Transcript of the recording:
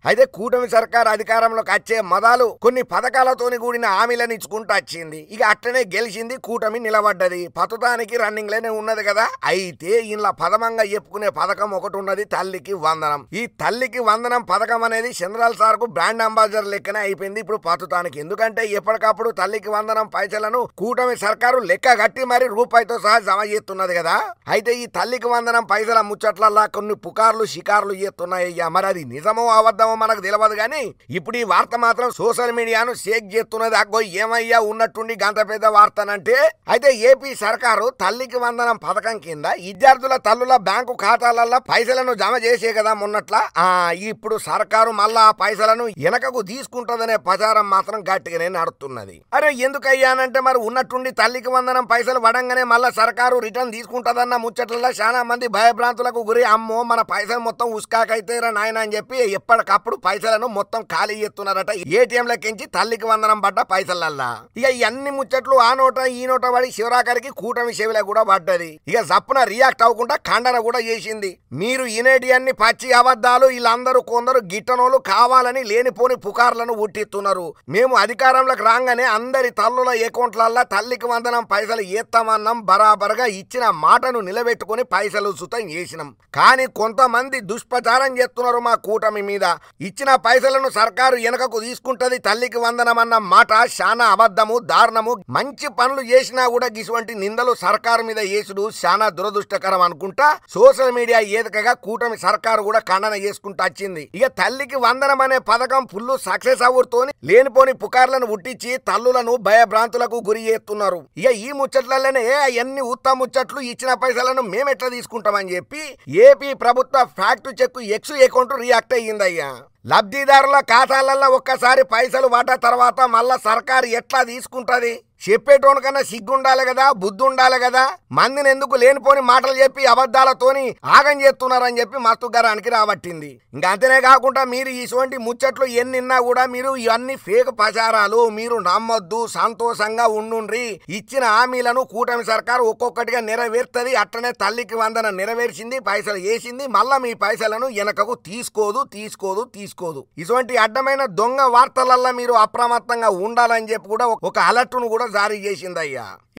అయితే కూటమి సర్కార్ అధికారంలోకి వచ్చే మొదలు కొన్ని పథకాలతోని కూడిన హామీలను ఇచ్చుకుంటూ వచ్చింది. ఇక అట్లనే గెలిచింది, కూటమి నిలబడ్డది, పతుతానికి రన్నింగ్ లోనే ఉన్నది కదా. అయితే ఇలా పదమంగా చెప్పుకునే పథకం ఒకటి ఉన్నది, తల్లికి వందనం. ఈ తల్లికి వందనం పథకం అనేది చంద్రాల సార్ కు బ్రాండ్ అంబాసిడర్ లెక్కనే అయిపోయింది ఇప్పుడు పతుతానికి. ఎందుకంటే ఎప్పటికప్పుడు తల్లికి వందనం పైసలను కూటమి సర్కారు లెక్క కట్టి మరి రూపాయితో సహా జమ చేస్తున్నది కదా. అయితే ఈ తల్లికి వందనం పైసల ముచ్చట్లల్లా కొన్ని పుకార్లు షికార్లు చేస్తున్నాయ్యా. మరి అది నిజమో అబద్ధమో మనకు తెలియదు కానీ ఇప్పుడు ఈ వార్త మాత్రం సోషల్ మీడియాను షేక్ చేస్తున్నది. అగ్గో ఏమయ్యా ఉన్నట్టుండి గంత పెద్ద వార్తనంటే, అయితే ఏపీ సర్కారు తల్లికి వందనం పథకం కింద విద్యార్థుల తల్లుల బ్యాంకు ఖాతాలల్లో పైసలను జమ చేసే కదా మొన్నట్ల. ఇప్పుడు సర్కారు మళ్ళా ఆ పైసలను వెనకకు తీసుకుంటదనే ప్రచారం మాత్రం గట్టిగానే నడుస్తున్నది. అరే ఎందుకయ్యానంటే మరి ఉన్నట్టుండి తల్లికి వందనం పైసలు పడంగానే మళ్ళా సర్కారు రిటర్న్ తీసుకుంటదన్న ముచ్చట్లలో చాలా మంది భయభ్రాంతులకు గురి. అమ్మో మన పైసలు మొత్తం ఉస్కాకైతేరా నాయన అని చెప్పి ఎప్పటికప్పుడు పైసలను మొత్తం ఖాళీ చేస్తున్నారట ఏటీఎంలకించి తల్లికి వందనం పడ్డ పైసలల్లా. ఇక ఇవన్నీ ముచ్చట్లు ఆ నోట ఈ నోట పడి శివరాకరికి కూటమి చెవిలో కూడా పడ్డది. ఇక జప్పున రియాక్ట్ అవ్వకుండా ఖండన కూడా చేసింది. మీరు ఇనేటి అన్ని పచ్చి అబద్ధాలు, వీళ్ళందరూ కొందరు గిట్టనోలు కావాలని లేనిపోని పుకార్లను ఉట్టిస్తున్నారు. మేము అధికారంలోకి రాగానే అందరి తల్లుల అకౌంట్లల్లో తల్లికి వందనం పైసలు ఏస్తామన్నాం, బరాబర్గా ఇచ్చిన మాటను నిలబెట్టుకుని పైసలు సుతం చేసినాం. కానీ కొంతమంది దుష్ప్రచారం చేస్తున్నారు మా కూటమి మీద. ఇచ్చిన పైసలను సర్కారు వెనకకు తీసుకుంటది, తల్లికి వందనం అన్న మాట చాలా అబద్ధము, దారుణము. మంచి పనులు చేసినా కూడా ఇటువంటి నిందలు సర్కారు మీద చేసుడు చాలా దురదృష్టకరం అనుకుంటా సోషల్ మీడియా ఏదకగా కూటమి సర్కారు కూడా ఖండన చేసుకుంటూ వచ్చింది. ఇక తల్లికి వందనం అనే పథకం ఫుల్ సక్సెస్ అవుతోని లేనిపోని పుకార్లను ఉట్టించి తల్లులను భయభ్రాంతులకు గురి చేస్తున్నారు. ఇక ఈ ముచ్చట్లలోనే అవన్నీ ఉత్తమ ముచ్చట్లు ఇచ్చిన పైసలను మేమెట్లా తీసుకుంటామని చెప్పి ఏపీ ప్రభుత్వ fact check X account react అయ్యిందయ్యా. లబ్ధిదారుల ఖాతాలలో ఒక్కసారి పైసలు పడ్డ తర్వాత మళ్ళా సర్కారు ఎట్లా తీసుకుంటది? చెప్పేటోనికన్నా సిగ్గుండాలి కదా, బుద్ధి ఉండాలి కదా. మందిని ఎందుకు లేనిపోని మాటలు చెప్పి అబద్ధాలతోని ఆగం చేస్తున్నారని చెప్పి మస్తు గరానికి రాబట్టింది. ఇంకా అంతనే కాకుండా మీరు ఇటువంటి ముచ్చట్లు ఎన్నిన్నా కూడా మీరు ఇవన్నీ ఫేక్ ప్రచారాలు, మీరు నమ్మొద్దు, సంతోషంగా ఉండుండ్రి. ఇచ్చిన హామీలను కూటమి సర్కారు ఒక్కొక్కటిగా నెరవేర్తది. అట్లనే తల్లికి వందన నెరవేర్చింది, పైసలు వేసింది, మళ్ళా మీ పైసలను వెనకకు తీసుకోదు. ఇటువంటి అడ్డమైన దొంగ వార్తలల్లో మీరు అప్రమత్తంగా ఉండాలని చెప్పి కూడా ఒక అలర్ట్ను కూడా జారీ చేసిందయ్యా.